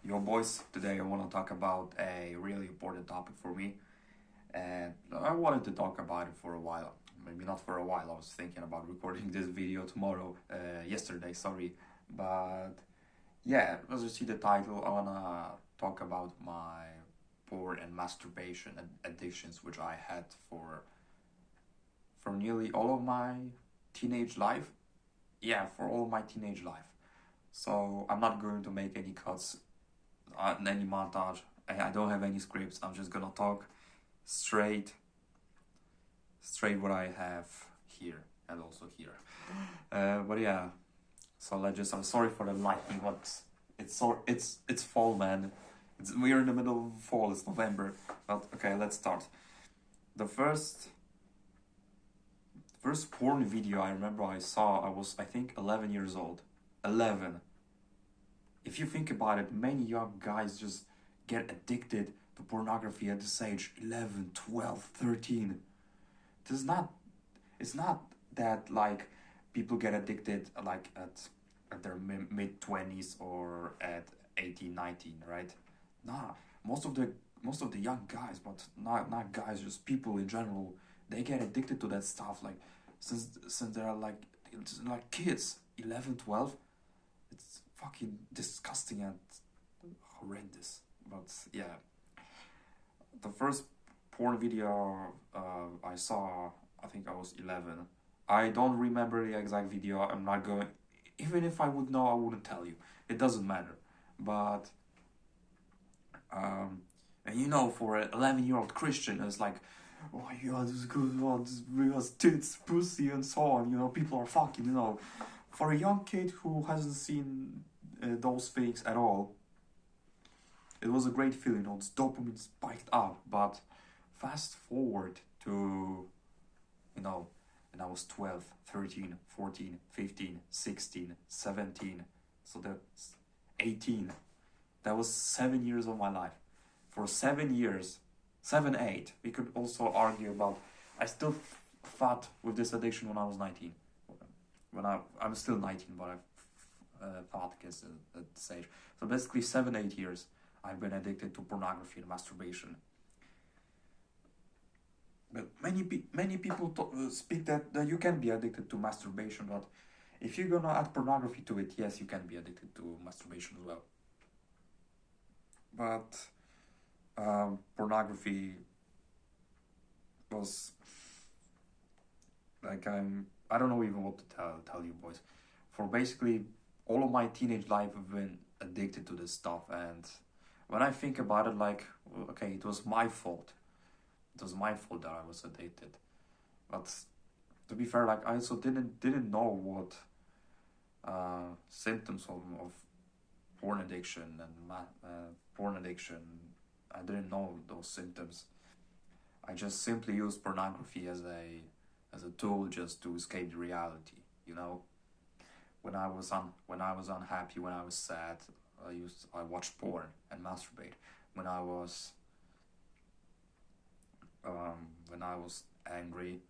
Yo, boys, today I want to talk about a really important topic for me, and I wanted to talk about it for a while. Maybe not for a while, I was thinking about recording this video yesterday, sorry. But yeah, as you see the title, I want to talk about my porn and masturbation addictions, which I had for nearly all of my teenage life. Yeah, for all my teenage life. So I'm not going to make any cuts any montage. I don't have any scripts. I'm just gonna talk straight, straight what I have here and also here. But yeah, so let's just. I'm sorry for the lightning, but it's fall, man. We're in the middle of fall. It's November. But okay, let's start. The first porn video I remember I saw, I was, I think, 11 years old. 11. If you think about it, many young guys just get addicted to pornography at this age, 11, 12, 13. It's not that like people get addicted like at their mid 20s or at 18, 19, right? Nah, most of the young guys, but not guys, just people in general, they get addicted to that stuff like since they're like kids, 11, 12. It's fucking disgusting and horrendous. But yeah, the first porn video I saw, I think I was 11. I don't remember the exact video. I'm not going. Even if I would know, I wouldn't tell you. It doesn't matter. But and you know, for an 11-year-old Christian, it's like, oh yeah, this is good. Oh, this real tits, pussy, and so on. You know, people are fucking. You know, for a young kid who hasn't seen those things at all, it was a great feeling. You know, it's dopamine spiked up. But fast forward to, you know, and I was 12, 13, 14, 15, 16, 17, so that's 18. That was 7 years of my life. For 7 years, 7, 8, we could also argue about, I still fought with this addiction when I was 19. I'm still 19, but I've fought against it at this age. So basically 7, 8 years, I've been addicted to pornography and masturbation. But many people speak that you can be addicted to masturbation, but if you're gonna add pornography to it, yes, you can be addicted to masturbation as well. But pornography was like I don't know even what to tell you boys. For basically all of my teenage life, I've been addicted to this stuff, and when I think about it, like, okay, it was my fault. It was my fault that I was addicted. But to be fair, like I also didn't know what symptoms of porn addiction and porn addiction. I didn't know those symptoms. I just simply used pornography as a tool just to escape the reality. You know, when I was unhappy, when I was sad, I watched porn and masturbate. When I was angry,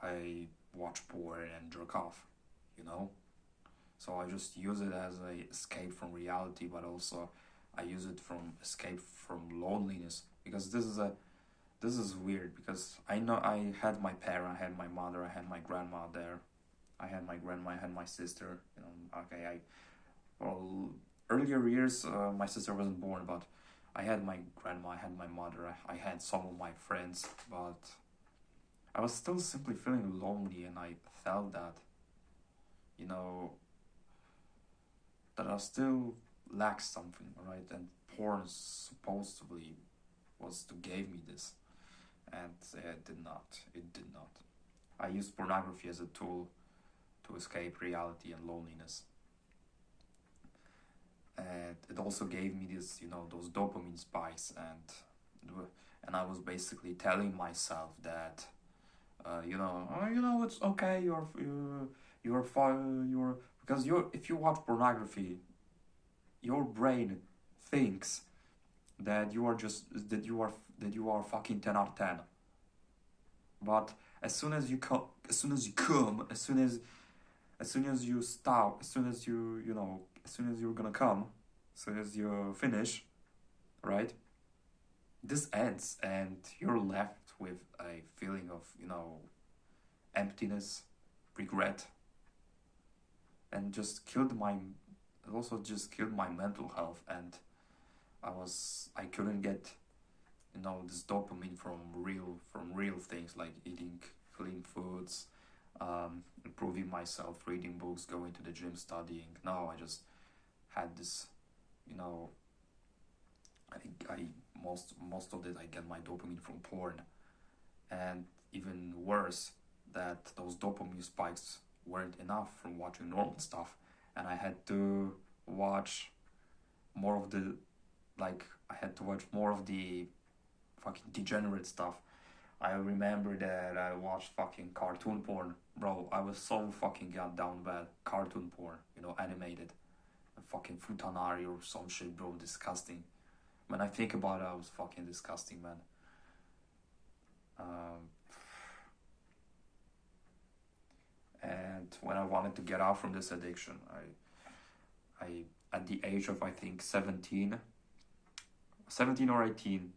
I watch porn and jerk off. You know, so I just use it as a escape from reality, but also I use it from escape from loneliness, because this is weird, because I know I had my parent, I had my mother, I had my grandma there, I had my grandma, I had my sister. You know, okay, well, earlier years my sister wasn't born, but I had my grandma, I had my mother, I had some of my friends, but I was still simply feeling lonely, and I felt that, you know, that I still lack something, right? And porn supposedly was to give me this, and it did not. It did not. I used pornography as a tool to escape reality and loneliness, and it also gave me this, you know, those dopamine spikes, and I was basically telling myself that, it's okay. You're fine. You're because you're if you watch pornography, your brain thinks that you are fucking 10 out of 10. But as soon as you come, as soon as you stop, as soon as you're gonna come, So as you finish, right, this ends and you're left with a feeling of, emptiness, regret, and just killed my, it also just killed my mental health. And I couldn't get, this dopamine from real things like eating clean foods, improving myself, reading books, going to the gym, studying. No, I just had this, you know, I most of it I get my dopamine from porn, and even worse, that those dopamine spikes weren't enough from watching normal stuff, and I had to watch more of the, I had to watch more of the fucking degenerate stuff. I remember that I watched fucking cartoon porn. Bro, I was so fucking got down bad. Cartoon porn, animated. Fucking Futanari or some shit, bro. Disgusting. When I think about it, I was fucking disgusting, man. Um, and when I wanted to get out from this addiction, I at the age of, I think, 17 or 18,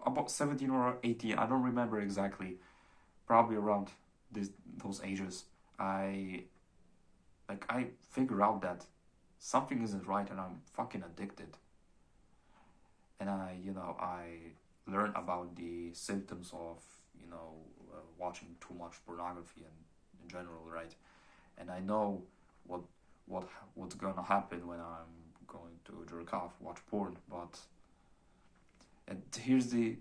about 17 or 18, I don't remember exactly, probably around those ages, I figure out that something isn't right and I'm fucking addicted. And I learn about the symptoms of, watching too much pornography and in general, right? And I know what what's gonna happen when I'm going to jerk off, watch porn. But and here's the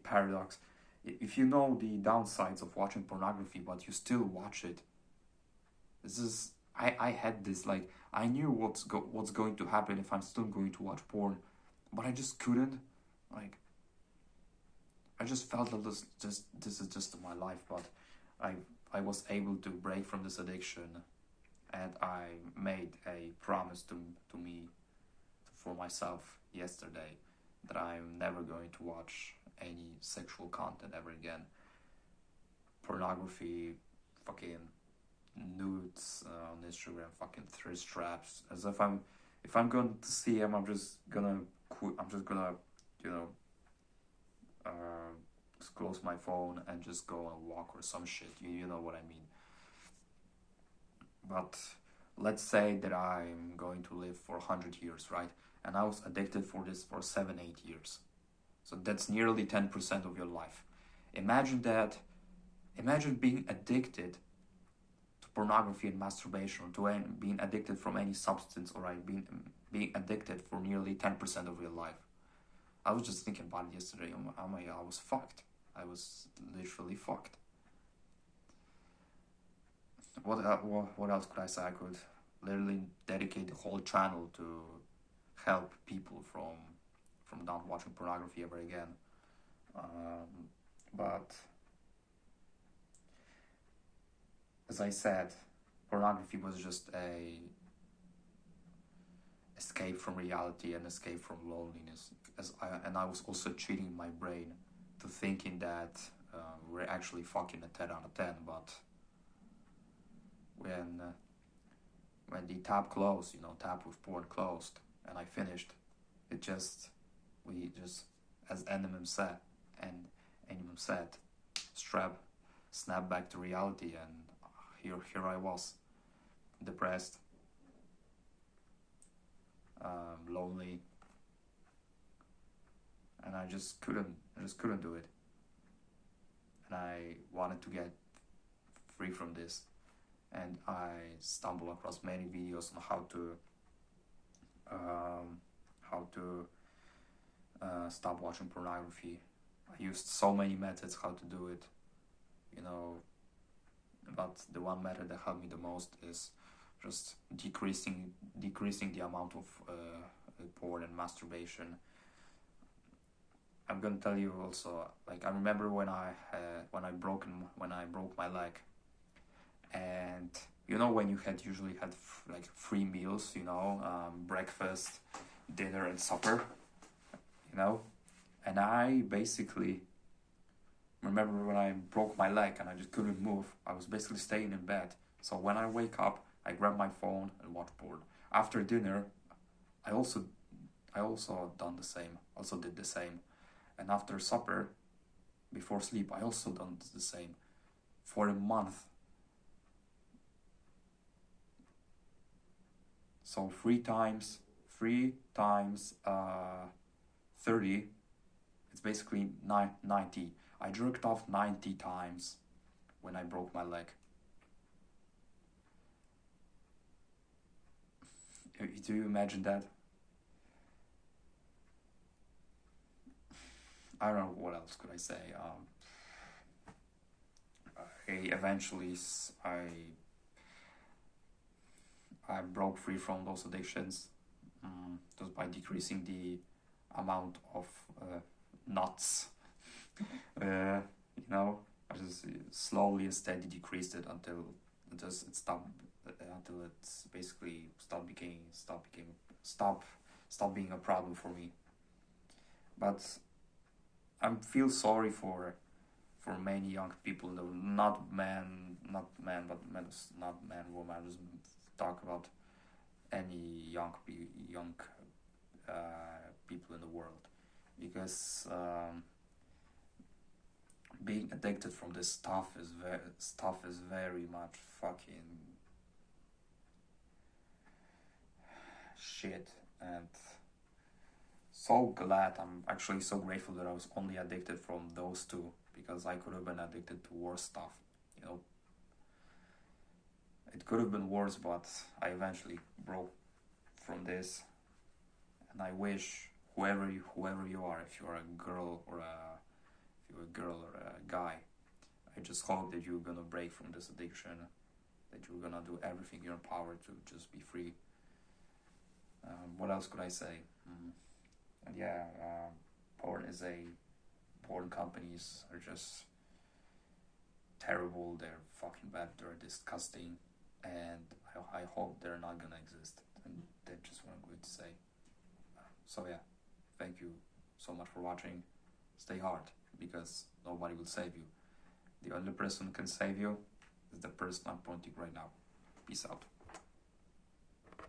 paradox: if you know the downsides of watching pornography, but you still watch it, this is I had this, like, I knew what's going to happen if I'm still going to watch porn, but I just couldn't. Like, I just felt that this is just my life. But I was able to break from this addiction, and I made a promise to me, for myself, yesterday, that I'm never going to watch any sexual content ever again. Pornography, fucking nudes on Instagram, fucking thirst traps. As if I'm going to see them, I'm just gonna quit. I'm just gonna, you know, just close my phone and just go on a walk or some shit. You know what I mean. But let's say that I'm going to live for 100 years, right? And I was addicted for this for 7-8 years. So that's nearly 10% of your life. Imagine that. Imagine being addicted to pornography and masturbation, or to being addicted from any substance, or being addicted for nearly 10% of your life. I was just thinking about it yesterday. I was fucked. I was literally fucked. What else could I say? I could literally dedicate the whole channel to help people from not watching pornography ever again. But as I said, pornography was just a escape from reality and escape from loneliness. And I was also cheating my brain to thinking that we're actually fucking a 10 out of 10. But when the tab closed, tab with porn closed, and I finished, we just, as Eminem said, snap back to reality, and here I was, depressed, lonely, and I just couldn't do it. And I wanted to get free from this, and I stumbled across many videos on how to stop watching pornography. I used so many methods how to do it, but the one method that helped me the most is just decreasing the amount of porn and masturbation. I'm gonna tell you also, like, I remember when I broke my leg, and when you usually had like 3 meals, breakfast, dinner, and supper, and I basically remember when I broke my leg and I just couldn't move. I was basically staying in bed. So when I wake up, I grab my phone and watch porn. after dinner, I also done the same. Also did the same, and after supper, before sleep, I also done the same, for a month. So 30, it's basically 90. I jerked off 90 times when I broke my leg. Do you imagine that? I don't know what else could I say. Eventually I broke free from those addictions, just by decreasing the amount of nuts. You know, I just slowly and steady decreased it until it stopped, until it's basically stopped being a problem for me. But I feel sorry for many young people, not men, but men, not man, woman. I just talk about any young people in the world, because being addicted from this stuff is very much fucking shit. And so glad, I'm actually so grateful that I was only addicted from those two, because I could have been addicted to worse stuff, you know. It could have been worse, but I eventually broke from this. And I wish whoever you are, if you're a girl or a guy, I just hope that you're gonna break from this addiction, that you're gonna do everything in your power to just be free. What else could I say? And yeah, porn companies are just terrible. They're fucking bad. They're disgusting, and I hope they're not gonna exist. And that's just what I'm going to say. So yeah, thank you so much for watching. Stay hard, because nobody will save you. The only person who can save you is the person I'm pointing right now. Peace out.